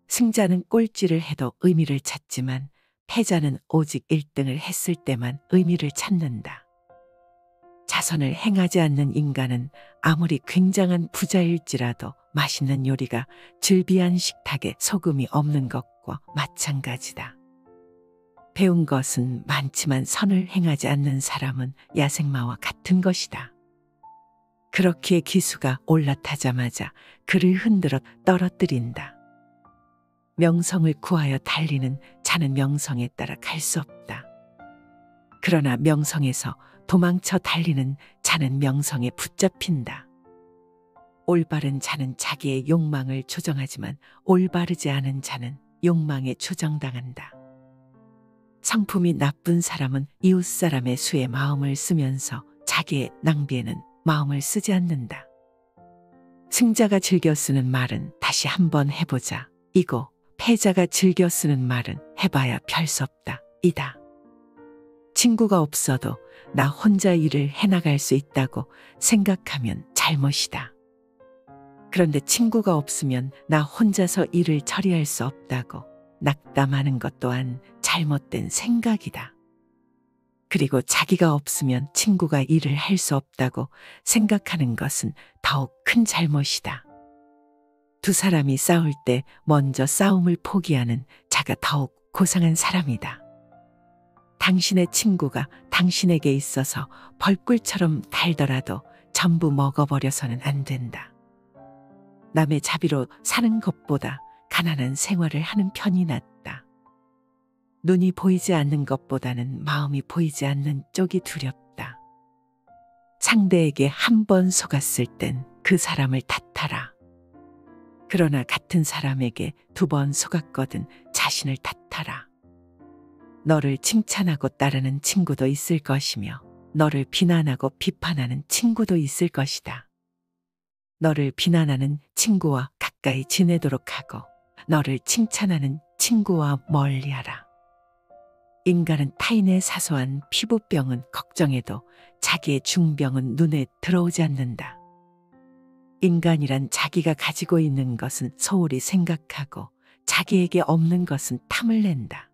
승자는 꼴찌를 해도 의미를 찾지만 패자는 오직 1등을 했을 때만 의미를 찾는다. 자선을 행하지 않는 인간은 아무리 굉장한 부자일지라도 맛있는 요리가 즐비한 식탁에 소금이 없는 것과 마찬가지다. 배운 것은 많지만 선을 행하지 않는 사람은 야생마와 같은 것이다. 그렇기에 기수가 올라타자마자 그를 흔들어 떨어뜨린다. 명성을 구하여 달리는 자는 명성에 따라 갈 수 없다. 그러나 명성에서 도망쳐 달리는 자는 명성에 붙잡힌다. 올바른 자는 자기의 욕망을 조정하지만 올바르지 않은 자는 욕망에 조정당한다. 성품이 나쁜 사람은 이웃 사람의 수에 마음을 쓰면서 자기의 낭비에는 마음을 쓰지 않는다. 승자가 즐겨 쓰는 말은 다시 한번 해보자. 이고 패자가 즐겨 쓰는 말은 해봐야 별 수 없다. 이다. 친구가 없어도 나 혼자 일을 해나갈 수 있다고 생각하면 잘못이다. 그런데 친구가 없으면 나 혼자서 일을 처리할 수 없다고 낙담하는 것 또한 잘못된 생각이다. 그리고 자기가 없으면 친구가 일을 할 수 없다고 생각하는 것은 더욱 큰 잘못이다. 두 사람이 싸울 때 먼저 싸움을 포기하는 자가 더욱 고상한 사람이다. 당신의 친구가 당신에게 있어서 벌꿀처럼 달더라도 전부 먹어버려서는 안 된다. 남의 자비로 사는 것보다 가난한 생활을 하는 편이 낫다. 눈이 보이지 않는 것보다는 마음이 보이지 않는 쪽이 두렵다. 상대에게 한 번 속았을 땐 그 사람을 탓하라. 그러나 같은 사람에게 두 번 속았거든 자신을 탓하라. 너를 칭찬하고 따르는 친구도 있을 것이며 너를 비난하고 비판하는 친구도 있을 것이다. 너를 비난하는 친구와 가까이 지내도록 하고 너를 칭찬하는 친구와 멀리하라. 인간은 타인의 사소한 피부병은 걱정해도 자기의 중병은 눈에 들어오지 않는다. 인간이란 자기가 가지고 있는 것은 소홀히 생각하고 자기에게 없는 것은 탐을 낸다.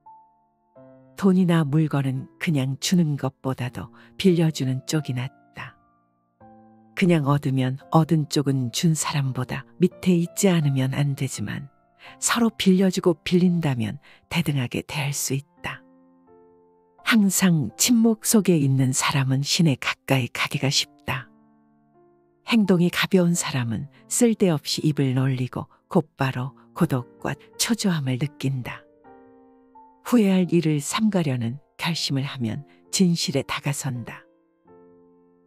돈이나 물건은 그냥 주는 것보다도 빌려주는 쪽이 낫다. 그냥 얻으면 얻은 쪽은 준 사람보다 밑에 있지 않으면 안 되지만 서로 빌려주고 빌린다면 대등하게 대할 수 있다. 항상 침묵 속에 있는 사람은 신에 가까이 가기가 쉽다. 행동이 가벼운 사람은 쓸데없이 입을 놀리고 곧바로 고독과 초조함을 느낀다. 후회할 일을 삼가려는 결심을 하면 진실에 다가선다.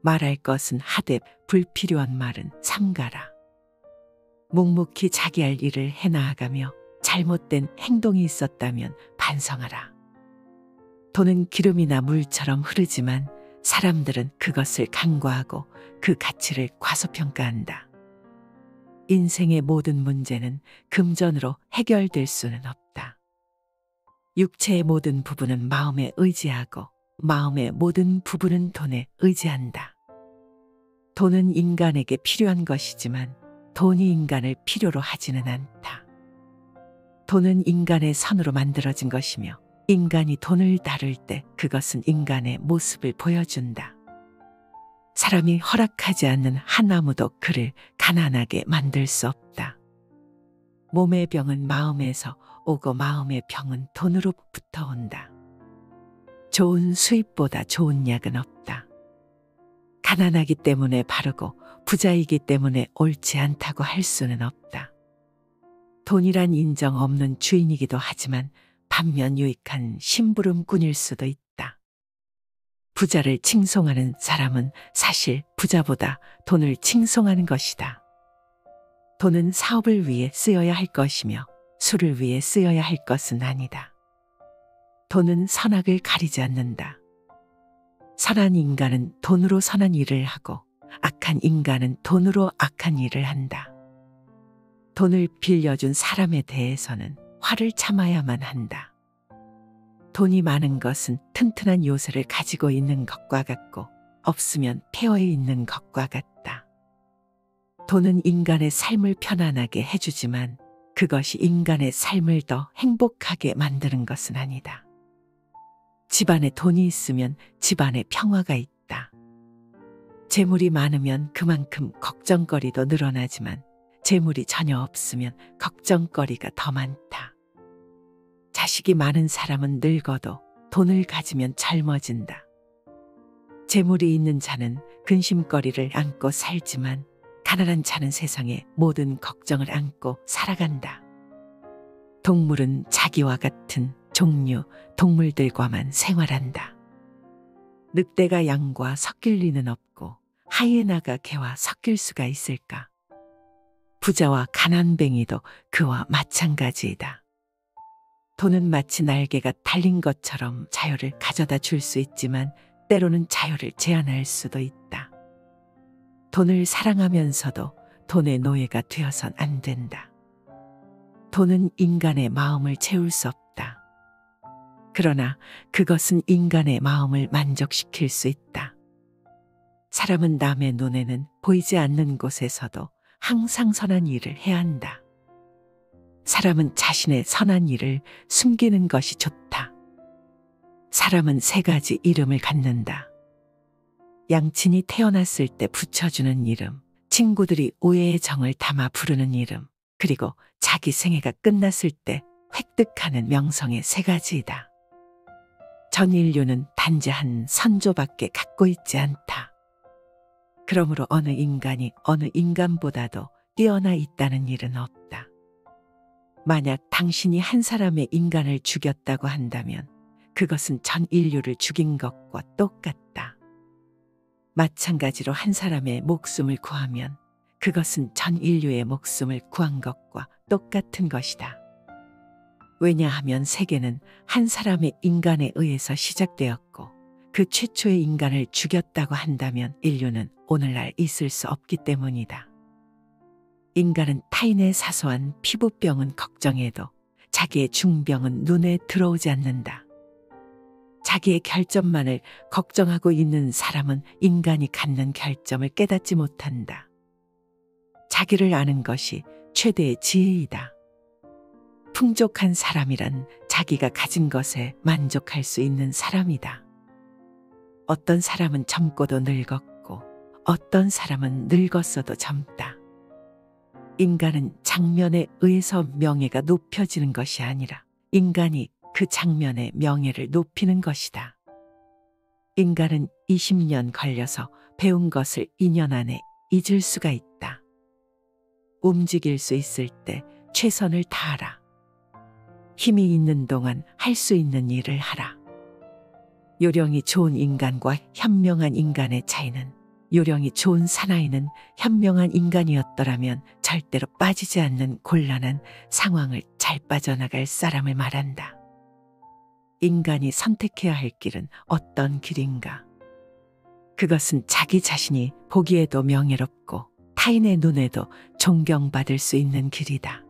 말할 것은 하되 불필요한 말은 삼가라. 묵묵히 자기 할 일을 해나가며 잘못된 행동이 있었다면 반성하라. 돈은 기름이나 물처럼 흐르지만 사람들은 그것을 간과하고 그 가치를 과소평가한다. 인생의 모든 문제는 금전으로 해결될 수는 없다. 육체의 모든 부분은 마음에 의지하고 마음의 모든 부분은 돈에 의지한다. 돈은 인간에게 필요한 것이지만 돈이 인간을 필요로 하지는 않다. 돈은 인간의 선으로 만들어진 것이며 인간이 돈을 다룰 때 그것은 인간의 모습을 보여준다. 사람이 허락하지 않는 한 아무도 그를 가난하게 만들 수 없다. 몸의 병은 마음에서 오고 마음의 병은 돈으로부터 온다. 좋은 수입보다 좋은 약은 없다. 가난하기 때문에 바르고 부자이기 때문에 옳지 않다고 할 수는 없다. 돈이란 인정 없는 주인이기도 하지만 반면 유익한 심부름꾼일 수도 있다. 부자를 칭송하는 사람은 사실 부자보다 돈을 칭송하는 것이다. 돈은 사업을 위해 쓰여야 할 것이며 술을 위해 쓰여야 할 것은 아니다. 돈은 선악을 가리지 않는다. 선한 인간은 돈으로 선한 일을 하고 악한 인간은 돈으로 악한 일을 한다. 돈을 빌려준 사람에 대해서는 화를 참아야만 한다. 돈이 많은 것은 튼튼한 요새를 가지고 있는 것과 같고 없으면 폐허해 있는 것과 같다. 돈은 인간의 삶을 편안하게 해주지만 그것이 인간의 삶을 더 행복하게 만드는 것은 아니다. 집안에 돈이 있으면 집안에 평화가 있다. 재물이 많으면 그만큼 걱정거리도 늘어나지만 재물이 전혀 없으면 걱정거리가 더 많다. 자식이 많은 사람은 늙어도 돈을 가지면 젊어진다. 재물이 있는 자는 근심거리를 안고 살지만 가난한 자는 세상의 모든 걱정을 안고 살아간다. 동물은 자기와 같은 종류 동물들과만 생활한다. 늑대가 양과 섞일 리는 없고 하이에나가 개와 섞일 수가 있을까? 부자와 가난뱅이도 그와 마찬가지이다. 돈은 마치 날개가 달린 것처럼 자유를 가져다 줄 수 있지만 때로는 자유를 제한할 수도 있다. 돈을 사랑하면서도 돈의 노예가 되어선 안 된다. 돈은 인간의 마음을 채울 수 없다. 그러나 그것은 인간의 마음을 만족시킬 수 있다. 사람은 남의 눈에는 보이지 않는 곳에서도 항상 선한 일을 해야 한다. 사람은 자신의 선한 일을 숨기는 것이 좋다. 사람은 세 가지 이름을 갖는다. 양친이 태어났을 때 붙여주는 이름, 친구들이 오해의 정을 담아 부르는 이름, 그리고 자기 생애가 끝났을 때 획득하는 명성의 세 가지이다. 전 인류는 단지 한 선조밖에 갖고 있지 않다. 그러므로 어느 인간이 어느 인간보다도 뛰어나 있다는 일은 없다. 만약 당신이 한 사람의 인간을 죽였다고 한다면 그것은 전 인류를 죽인 것과 똑같다. 마찬가지로 한 사람의 목숨을 구하면 그것은 전 인류의 목숨을 구한 것과 똑같은 것이다. 왜냐하면 세계는 한 사람의 인간에 의해서 시작되었고 그 최초의 인간을 죽였다고 한다면 인류는 오늘날 있을 수 없기 때문이다. 인간은 타인의 사소한 피부병은 걱정해도 자기의 중병은 눈에 들어오지 않는다. 자기의 결점만을 걱정하고 있는 사람은 인간이 갖는 결점을 깨닫지 못한다. 자기를 아는 것이 최대의 지혜이다. 풍족한 사람이란 자기가 가진 것에 만족할 수 있는 사람이다. 어떤 사람은 젊고도 늙었고 어떤 사람은 늙었어도 젊다. 인간은 장면에 의해서 명예가 높여지는 것이 아니라 인간이 그 장면의 명예를 높이는 것이다. 인간은 20년 걸려서 배운 것을 2년 안에 잊을 수가 있다. 움직일 수 있을 때 최선을 다하라. 힘이 있는 동안 할 수 있는 일을 하라. 요령이 좋은 인간과 현명한 인간의 차이는 요령이 좋은 사나이는 현명한 인간이었더라면 절대로 빠지지 않는 곤란한 상황을 잘 빠져나갈 사람을 말한다. 인간이 선택해야 할 길은 어떤 길인가? 그것은 자기 자신이 보기에도 명예롭고 타인의 눈에도 존경받을 수 있는 길이다.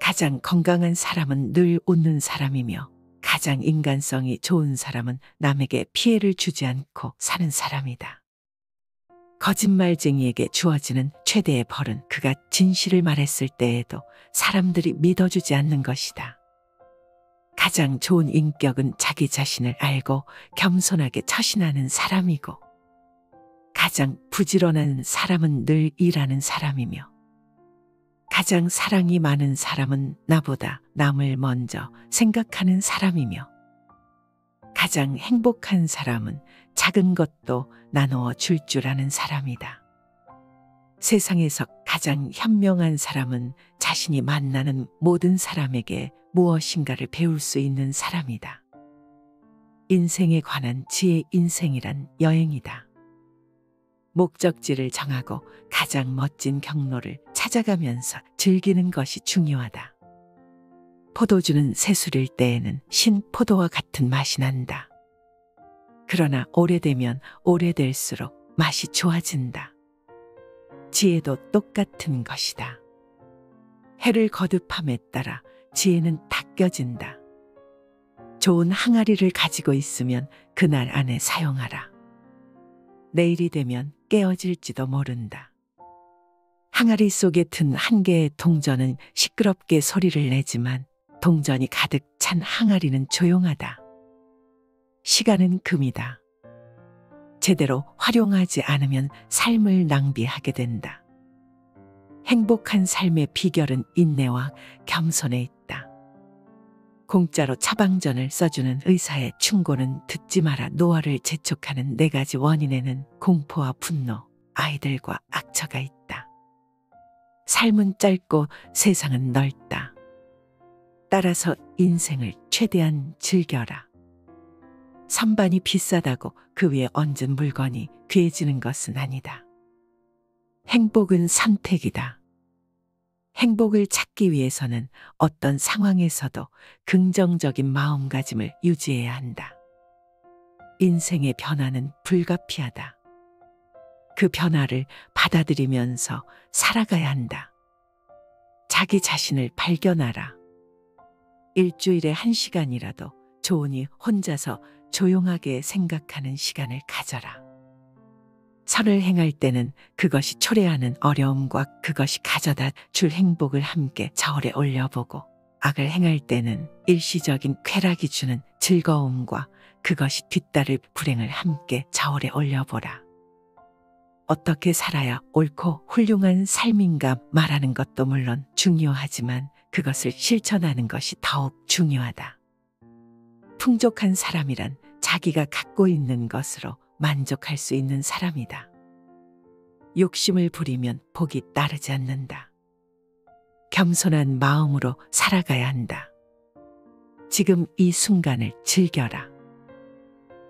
가장 건강한 사람은 늘 웃는 사람이며 가장 인간성이 좋은 사람은 남에게 피해를 주지 않고 사는 사람이다. 거짓말쟁이에게 주어지는 최대의 벌은 그가 진실을 말했을 때에도 사람들이 믿어주지 않는 것이다. 가장 좋은 인격은 자기 자신을 알고 겸손하게 처신하는 사람이고 가장 부지런한 사람은 늘 일하는 사람이며 가장 사랑이 많은 사람은 나보다 남을 먼저 생각하는 사람이며 가장 행복한 사람은 작은 것도 나누어 줄 줄 아는 사람이다. 세상에서 가장 현명한 사람은 자신이 만나는 모든 사람에게 무엇인가를 배울 수 있는 사람이다. 인생에 관한 지혜 인생이란 여행이다. 목적지를 정하고 가장 멋진 경로를 찾아가면서 즐기는 것이 중요하다. 포도주는 새술일 때에는 신포도와 같은 맛이 난다. 그러나 오래되면 오래될수록 맛이 좋아진다. 지혜도 똑같은 것이다. 해를 거듭함에 따라 지혜는 닦여진다. 좋은 항아리를 가지고 있으면 그날 안에 사용하라. 내일이 되면 깨어질지도 모른다. 항아리 속에 든 한 개의 동전은 시끄럽게 소리를 내지만 동전이 가득 찬 항아리는 조용하다. 시간은 금이다. 제대로 활용하지 않으면 삶을 낭비하게 된다. 행복한 삶의 비결은 인내와 겸손에 있다. 공짜로 처방전을 써주는 의사의 충고는 듣지 마라. 노화를 재촉하는 4가지 원인에는 공포와 분노, 아이들과 악처가 있다. 삶은 짧고 세상은 넓다. 따라서 인생을 최대한 즐겨라. 선반이 비싸다고 그 위에 얹은 물건이 귀해지는 것은 아니다. 행복은 선택이다. 행복을 찾기 위해서는 어떤 상황에서도 긍정적인 마음가짐을 유지해야 한다. 인생의 변화는 불가피하다. 그 변화를 받아들이면서 살아가야 한다. 자기 자신을 발견하라. 일주일에 1시간이라도 좋으니 혼자서 조용하게 생각하는 시간을 가져라. 선을 행할 때는 그것이 초래하는 어려움과 그것이 가져다 줄 행복을 함께 저울에 올려보고 악을 행할 때는 일시적인 쾌락이 주는 즐거움과 그것이 뒤따를 불행을 함께 저울에 올려보라. 어떻게 살아야 옳고 훌륭한 삶인가 말하는 것도 물론 중요하지만 그것을 실천하는 것이 더욱 중요하다. 풍족한 사람이란 자기가 갖고 있는 것으로 만족할 수 있는 사람이다. 욕심을 부리면 복이 따르지 않는다. 겸손한 마음으로 살아가야 한다. 지금 이 순간을 즐겨라.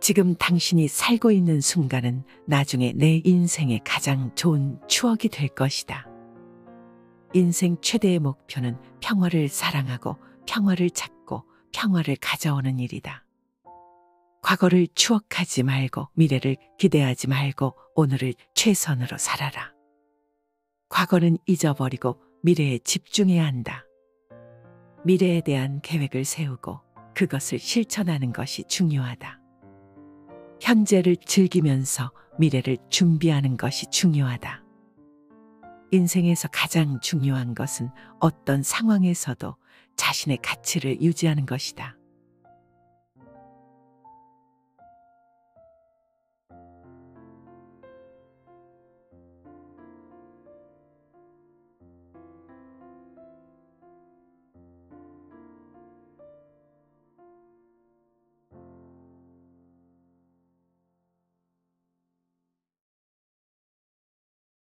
지금 당신이 살고 있는 순간은 나중에 내 인생의 가장 좋은 추억이 될 것이다. 인생 최대의 목표는 평화를 사랑하고 평화를 찾고 평화를 가져오는 일이다. 과거를 추억하지 말고 미래를 기대하지 말고 오늘을 최선으로 살아라. 과거는 잊어버리고 미래에 집중해야 한다. 미래에 대한 계획을 세우고 그것을 실천하는 것이 중요하다. 현재를 즐기면서 미래를 준비하는 것이 중요하다. 인생에서 가장 중요한 것은 어떤 상황에서도 자신의 가치를 유지하는 것이다.